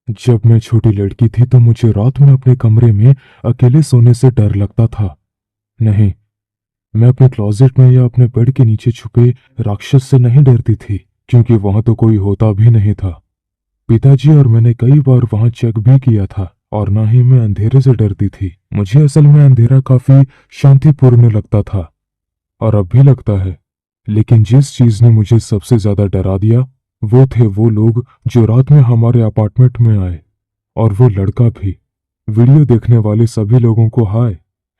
जब मैं छोटी लड़की थी तो मुझे रात में अपने कमरे में अकेले सोने से डर लगता था। नहीं, मैं अपने क्लोजेट में या अपने बेड के नीचे छुपे राक्षस से नहीं डरती थी, क्योंकि वहां तो कोई होता भी नहीं था। पिताजी और मैंने कई बार वहां चेक भी किया था, और ना ही मैं अंधेरे से डरती थी। मुझे असल में अंधेरा काफी शांतिपूर्ण लगता था, और अब भी लगता है। लेकिन जिस चीज ने मुझे सबसे ज्यादा डरा दिया, वो थे वो लोग जो रात में हमारे अपार्टमेंट में आए, और वो लड़का भी। वीडियो देखने वाले सभी लोगों को हाय।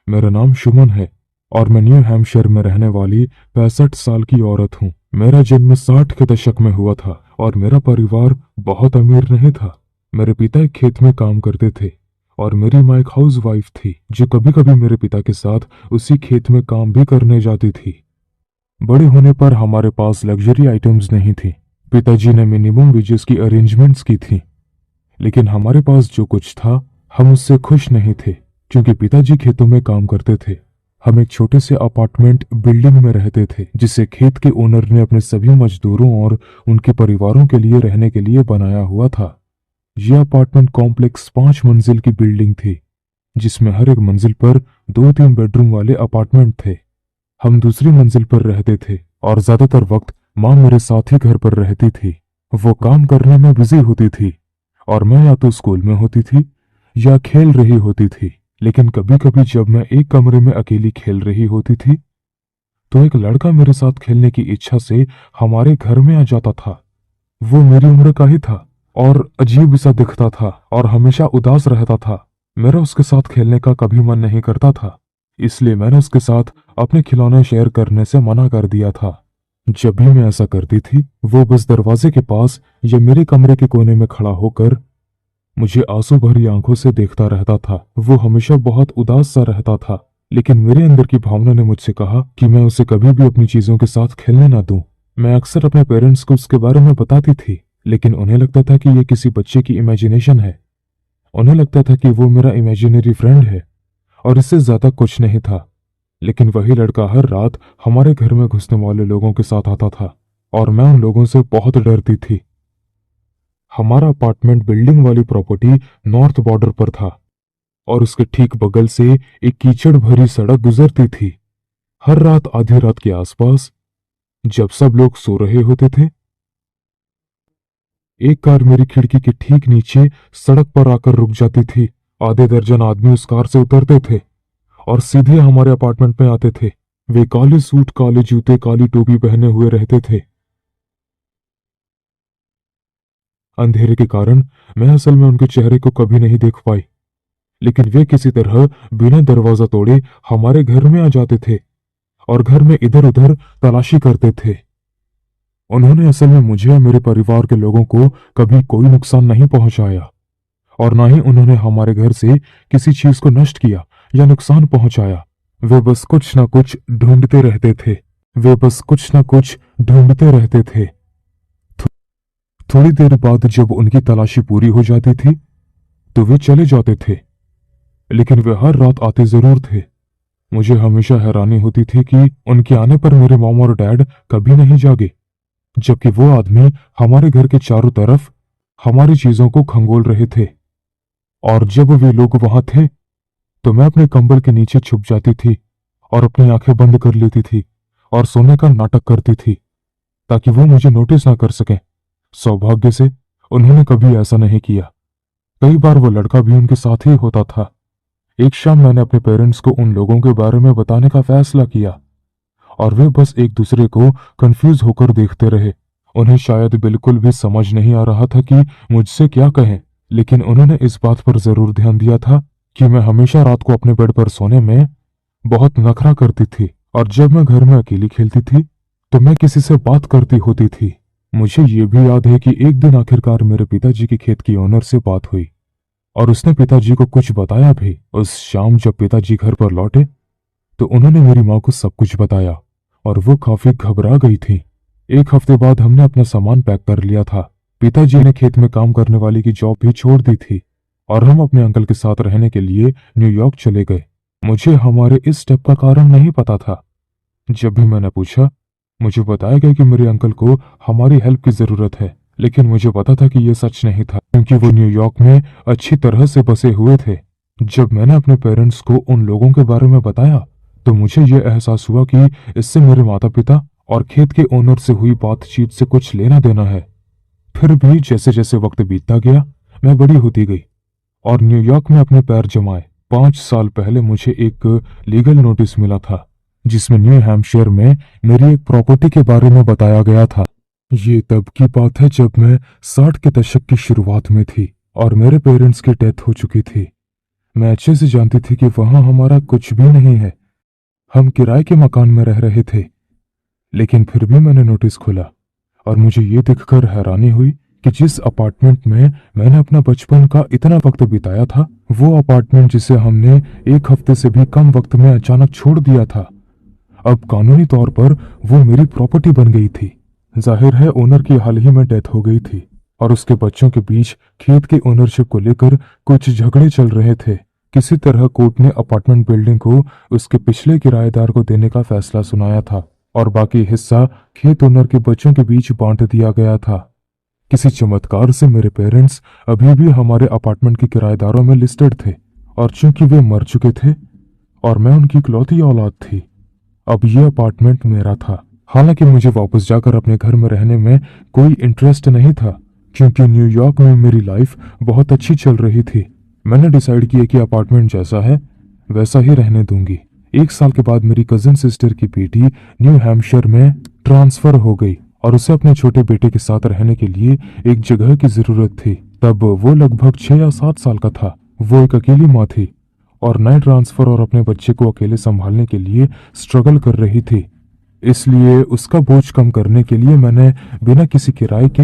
मेरा नाम सुमन है, और मैं न्यू हैम्पशायर में रहने वाली 65 साल की औरत हूँ। मेरा जन्म 60 के दशक में हुआ था, और मेरा परिवार बहुत अमीर नहीं था। मेरे पिता एक खेत में काम करते थे, और मेरी माँ एक हाउस वाइफ थी जो कभी कभी मेरे पिता के साथ उसी खेत में काम भी करने जाती थी। बड़े होने पर हमारे पास लग्जरी आइटम्स नहीं थी। पिताजी ने मिनिमम वेजेस की अरेंजमेंट्स की थी, लेकिन हमारे पास जो कुछ था, हम उससे खुश नहीं थे, क्योंकि पिताजी खेतों में काम करते थे। हम एक छोटे से अपार्टमेंट बिल्डिंग में रहते थे, जिसे खेत के ओनर ने अपने सभी मजदूरों और उनके परिवारों के लिए रहने के लिए बनाया हुआ था। यह अपार्टमेंट कॉम्प्लेक्स 5 मंजिल की बिल्डिंग थी, जिसमें हर एक मंजिल पर 2-3 बेडरूम वाले अपार्टमेंट थे। हम दूसरी मंजिल पर रहते थे, और ज्यादातर वक्त माँ मेरे साथ ही घर पर रहती थी। वो काम करने में बिजी होती थी, और मैं या तो स्कूल में होती थी या खेल रही होती थी। लेकिन कभी कभी जब मैं एक कमरे में अकेली खेल रही होती थी, तो एक लड़का मेरे साथ खेलने की इच्छा से हमारे घर में आ जाता था। वो मेरी उम्र का ही था, और अजीब सा दिखता था, और हमेशा उदास रहता था। मेरा उसके साथ खेलने का कभी मन नहीं करता था, इसलिए मैंने उसके साथ अपने खिलौने शेयर करने से मना कर दिया था। जब भी मैं ऐसा करती थी, वो बस दरवाजे के पास या मेरे कमरे के कोने में खड़ा होकर मुझे आंसू भरी आंखों से देखता रहता था। वो हमेशा बहुत उदास सा रहता था, लेकिन मेरे अंदर की भावना ने मुझसे कहा कि मैं उसे कभी भी अपनी चीजों के साथ खेलने ना दूं। मैं अक्सर अपने पेरेंट्स को उसके बारे में बताती थी, लेकिन उन्हें लगता था कि ये किसी बच्चे की इमेजिनेशन है। उन्हें लगता था कि वो मेरा इमेजिनरी फ्रेंड है, और इससे ज्यादा कुछ नहीं था। लेकिन वही लड़का हर रात हमारे घर में घुसने वाले लोगों के साथ आता था, और मैं उन लोगों से बहुत डरती थी। हमारा अपार्टमेंट बिल्डिंग वाली प्रॉपर्टी नॉर्थ बॉर्डर पर था, और उसके ठीक बगल से एक कीचड़ भरी सड़क गुजरती थी। हर रात आधी रात के आसपास, जब सब लोग सो रहे होते थे, एक कार मेरी खिड़की के ठीक नीचे सड़क पर आकर रुक जाती थी। आधे दर्जन आदमी उस कार से उतरते थे और सीधे हमारे अपार्टमेंट में आते थे। वे काले सूट, काले जूते, काली टोपी पहने हुए रहते थे। अंधेरे के कारण मैं असल में उनके चेहरे को कभी नहीं देख पाई, लेकिन वे किसी तरह बिना दरवाजा तोड़े हमारे घर में आ जाते थे और घर में इधर उधर तलाशी करते थे। उन्होंने असल में मुझे और मेरे परिवार के लोगों को कभी कोई नुकसान नहीं पहुंचाया, और ना ही उन्होंने हमारे घर से किसी चीज को नष्ट किया या नुकसान पहुंचाया। वे बस कुछ ना कुछ ढूंढते रहते थे। वे बस कुछ ना कुछ ढूंढते रहते थे। थोड़ी देर बाद जब उनकी तलाशी पूरी हो जाती थी, तो वे चले जाते थे, लेकिन वे हर रात आते जरूर थे। मुझे हमेशा हैरानी होती थी कि उनके आने पर मेरे मॉम और डैड कभी नहीं जागे, जबकि वो आदमी हमारे घर के चारों तरफ हमारी चीजों को खंगोल रहे थे। और जब वे लोग वहां थे, तो मैं अपने कंबल के नीचे छुप जाती थी और अपनी आंखें बंद कर लेती थी और सोने का नाटक करती थी, ताकि वो मुझे नोटिस ना कर सकें। सौभाग्य से उन्होंने कभी ऐसा नहीं किया। कई बार वो लड़का भी उनके साथ ही होता था। एक शाम मैंने अपने पेरेंट्स को उन लोगों के बारे में बताने का फैसला किया, और वे बस एक दूसरे को कंफ्यूज होकर देखते रहे। उन्हें शायद बिल्कुल भी समझ नहीं आ रहा था कि मुझसे क्या कहें, लेकिन उन्होंने इस बात पर जरूर ध्यान दिया था कि मैं हमेशा रात को अपने बेड पर सोने में बहुत नखरा करती थी, और जब मैं घर में अकेली खेलती थी तो मैं किसी से बात करती होती थी। मुझे ये भी याद है कि एक दिन आखिरकार मेरे पिताजी की खेत की ओनर से बात हुई, और उसने पिताजी को कुछ बताया भी। उस शाम जब पिताजी घर पर लौटे, तो उन्होंने मेरी माँ को सब कुछ बताया, और वो काफी घबरा गई थी। एक हफ्ते बाद हमने अपना सामान पैक कर लिया था। पिताजी ने खेत में काम करने वाली की जॉब भी छोड़ दी थी, और हम अपने अंकल के साथ रहने के लिए न्यूयॉर्क चले गए। मुझे हमारे इस स्टेप का कारण नहीं पता था। जब भी मैंने पूछा, मुझे बताया गया कि मेरे अंकल को हमारी हेल्प की जरूरत है, लेकिन मुझे पता था कि यह सच नहीं था, क्योंकि वो न्यूयॉर्क में अच्छी तरह से बसे हुए थे। जब मैंने अपने पेरेंट्स को उन लोगों के बारे में बताया तो मुझे यह एहसास हुआ कि इससे मेरे माता पिता और खेत के ओनर से हुई बातचीत से कुछ लेना देना है। फिर भी जैसे जैसे वक्त बीतता गया, मैं बड़ी होती गई और न्यूयॉर्क में अपने पैर जमाए। 5 साल पहले मुझे एक लीगल नोटिस मिला था जिसमें न्यू हैम्पशायर में मेरी एक प्रॉपर्टी के बारे में बताया गया था। ये तब की बात है जब मैं 60 के दशक की शुरुआत में थी और मेरे पेरेंट्स की डेथ हो चुकी थी। मैं अच्छे से जानती थी कि वहां हमारा कुछ भी नहीं है। हम किराए के मकान में रह रहे थे। लेकिन फिर भी मैंने नोटिस खोला और मुझे ये देखकर हैरानी हुई कि जिस अपार्टमेंट में मैंने अपना बचपन का इतना वक्त बिताया था, वो अपार्टमेंट जिसे हमने एक हफ्ते से भी कम वक्त में अचानक छोड़ दिया था, अब कानूनी तौर पर वो मेरी प्रॉपर्टी बन गई थी। जाहिर है ओनर की हाल ही में डेथ हो गई थी और उसके बच्चों के बीच खेत के ओनरशिप को लेकर कुछ झगड़े चल रहे थे। किसी तरह कोर्ट ने अपार्टमेंट बिल्डिंग को उसके पिछले किराएदार को देने का फैसला सुनाया था और बाकी हिस्सा खेत ओनर के बच्चों के बीच बांट दिया गया था। किसी चमत्कार से मेरे पेरेंट्स अभी भी हमारे अपार्टमेंट के किराएदारों में लिस्टेड थे और चूंकि वे मर चुके थे और मैं उनकी इकलौती औलाद थी, अब यह अपार्टमेंट मेरा था। हालांकि मुझे वापस जाकर अपने घर में रहने में कोई इंटरेस्ट नहीं था, क्योंकि न्यूयॉर्क में मेरी लाइफ बहुत अच्छी चल रही थी। मैंने डिसाइड किया कि अपार्टमेंट जैसा है वैसा ही रहने दूंगी। 1 साल के बाद मेरी कजिन सिस्टर की बेटी न्यू हैम्पशायर में ट्रांसफर हो गई और उसे अपने छोटे बेटे के साथ रहने के लिए एक जगह की जरूरत थी। तब वो लगभग 6 या 7 साल का था। वो एक अकेली माँ थी और नए ट्रांसफर और अपने बच्चे को अकेले संभालने के लिए स्ट्रगल कर रही थी। इसलिए उसका बोझ कम करने के लिए मैंने बिना किसी किराए के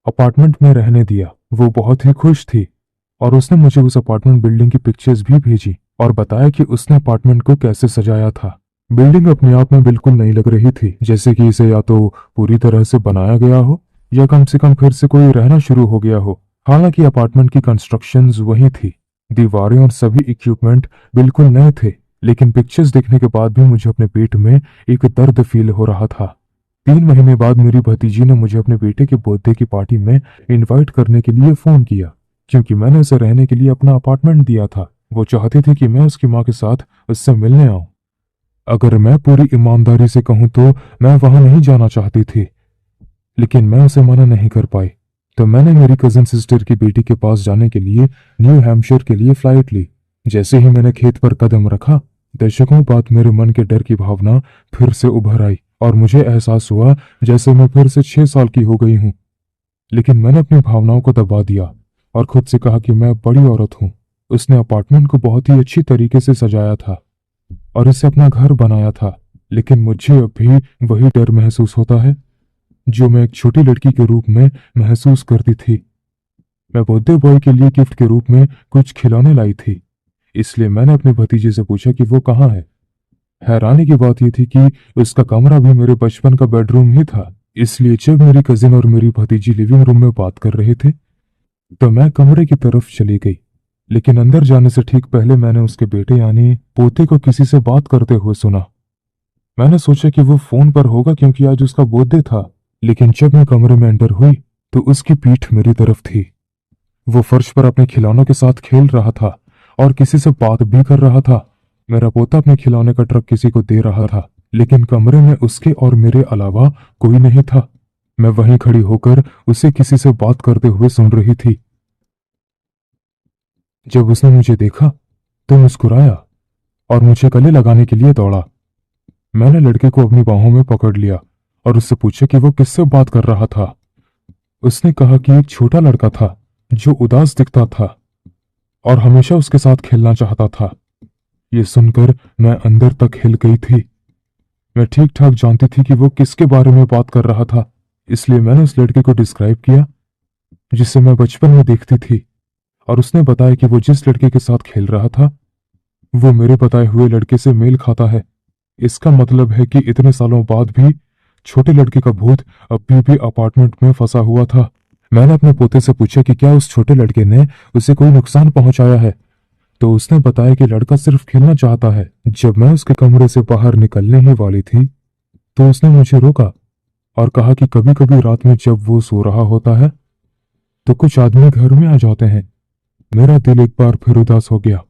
अपार्टमेंट में रहने दिया। वो बहुत ही खुश थी और उसने मुझे उस अपार्टमेंट बिल्डिंग की पिक्चर्स भी भेजी और बताया कि उसने अपार्टमेंट को कैसे सजाया था। बिल्डिंग अपने आप में बिल्कुल नई लग रही थी, जैसे कि इसे या तो पूरी तरह से बनाया गया हो या कम से कम फिर से कोई रहना शुरू हो गया हो। हालांकि अपार्टमेंट की कंस्ट्रक्शंस वही थी, दीवारें और सभी इक्विपमेंट बिल्कुल नए थे, लेकिन पिक्चर्स देखने के बाद भी मुझे अपने पेट में एक दर्द फील हो रहा था। 3 महीने बाद मेरी भतीजी ने मुझे अपने बेटे के बर्थडे की पार्टी में इनवाइट करने के लिए फोन किया, क्योंकि मैंने उसे रहने के लिए अपना अपार्टमेंट दिया था। वो चाहती थी कि मैं उसकी माँ के साथ उससे मिलने आऊं। अगर मैं पूरी ईमानदारी से कहूं तो मैं वहां नहीं जाना चाहती थी, लेकिन मैं उसे मना नहीं कर पाई। तो मैंने मेरी कजिन सिस्टर की बेटी के पास जाने के लिए न्यू हैम्पशायर के लिए फ्लाइट ली। जैसे ही मैंने खेत पर कदम रखा, दशकों बाद मेरे मन के डर की भावना फिर से उभर आई और मुझे एहसास हुआ जैसे मैं फिर से 6 साल की हो गई हूं। लेकिन मैंने अपनी भावनाओं को दबा दिया और खुद से कहा कि मैं बड़ी औरत हूं। उसने अपार्टमेंट को बहुत ही अच्छी तरीके से सजाया था और इसे अपना घर बनाया था, लेकिन मुझे अब भी वही डर महसूस होता है जो मैं एक छोटी लड़की के रूप में महसूस करती थी। मैं बर्थडे बॉय के लिए गिफ्ट के रूप में कुछ खिलौने लाई थी, इसलिए मैंने अपने भतीजे से पूछा कि वो कहाँ है। हैरानी की बात यह थी कि उसका कमरा भी मेरे बचपन का बेडरूम ही था। इसलिए जब मेरी कजिन और मेरी भतीजी लिविंग रूम में बात कर रहे थे तो मैं कमरे की तरफ चली गई, लेकिन अंदर जाने से ठीक पहले मैंने उसके बेटे यानी पोते को किसी से बात करते हुए सुना। मैंने सोचा कि वो फोन पर होगा क्योंकि आज उसका बर्थडे था, लेकिन जब मैं कमरे में एंटर हुई तो उसकी पीठ मेरी तरफ थी। वो फर्श पर अपने खिलौनों के साथ खेल रहा था और किसी से बात भी कर रहा था। मेरा पोता अपने खिलौने का ट्रक किसी को दे रहा था, लेकिन कमरे में उसके और मेरे अलावा कोई नहीं था। मैं वहीं खड़ी होकर उसे किसी से बात करते हुए सुन रही थी। जब उसने मुझे देखा तो मुस्कुराया और मुझे गले लगाने के लिए दौड़ा। मैंने लड़के को अपनी बाहों में पकड़ लिया और उससे पूछा कि वो किससे बात कर रहा था। उसने कहा कि एक छोटा लड़का था जो उदास दिखता था और हमेशा उसके साथ खेलना चाहता था। ये सुनकर मैं अंदर तक हिल गई थी। मैं ठीक ठाक जानती थी कि वो किसके बारे में बात कर रहा था, इसलिए मैंने उस लड़के को डिस्क्राइब किया जिसे मैं बचपन में देखती थी और उसने बताया कि वो जिस लड़के के साथ खेल रहा था वो मेरे बताए हुए लड़के से मेल खाता है। इसका मतलब है कि इतने सालों बाद भी छोटे लड़के का भूत अभी भी अपार्टमेंट में फंसा हुआ था। मैंने अपने पोते से पूछा कि क्या उस छोटे लड़के ने उसे कोई नुकसान पहुंचाया है, तो उसने बताया कि लड़का सिर्फ खेलना चाहता है। जब मैं उसके कमरे से बाहर निकलने ही वाली थी तो उसने मुझे रोका और कहा कि कभी कभी रात में जब वो सो रहा होता है तो कुछ आदमी घर में आ जाते हैं। मेरा दिल एक बार फिर उदास हो गया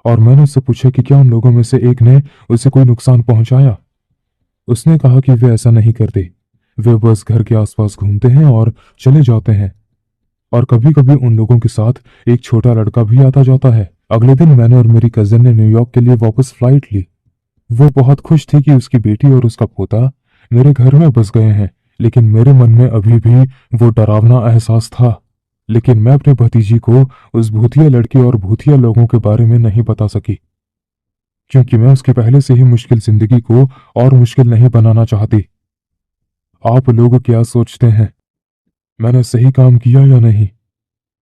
और मैंने उससे पूछा कि क्या उन लोगों में से एक ने उसे कोई नुकसान पहुंचाया। उसने कहा कि वे ऐसा नहीं करते, वे बस घर के आसपास घूमते हैं और चले जाते हैं, और कभी कभी उन लोगों के साथ एक छोटा लड़का भी आता जाता है। अगले दिन मैंने और मेरी कजिन ने न्यूयॉर्क के लिए वापस फ्लाइट ली। वो बहुत खुश थी कि उसकी बेटी और उसका पोता मेरे घर में बस गए हैं, लेकिन मेरे मन में अभी भी वो डरावना एहसास था। लेकिन मैं अपने भतीजी को उस भूतिया लड़की और भूतिया लोगों के बारे में नहीं बता सकी, क्योंकि मैं उसकी पहले से ही मुश्किल जिंदगी को और मुश्किल नहीं बनाना चाहती। आप लोग क्या सोचते हैं, मैंने सही काम किया या नहीं?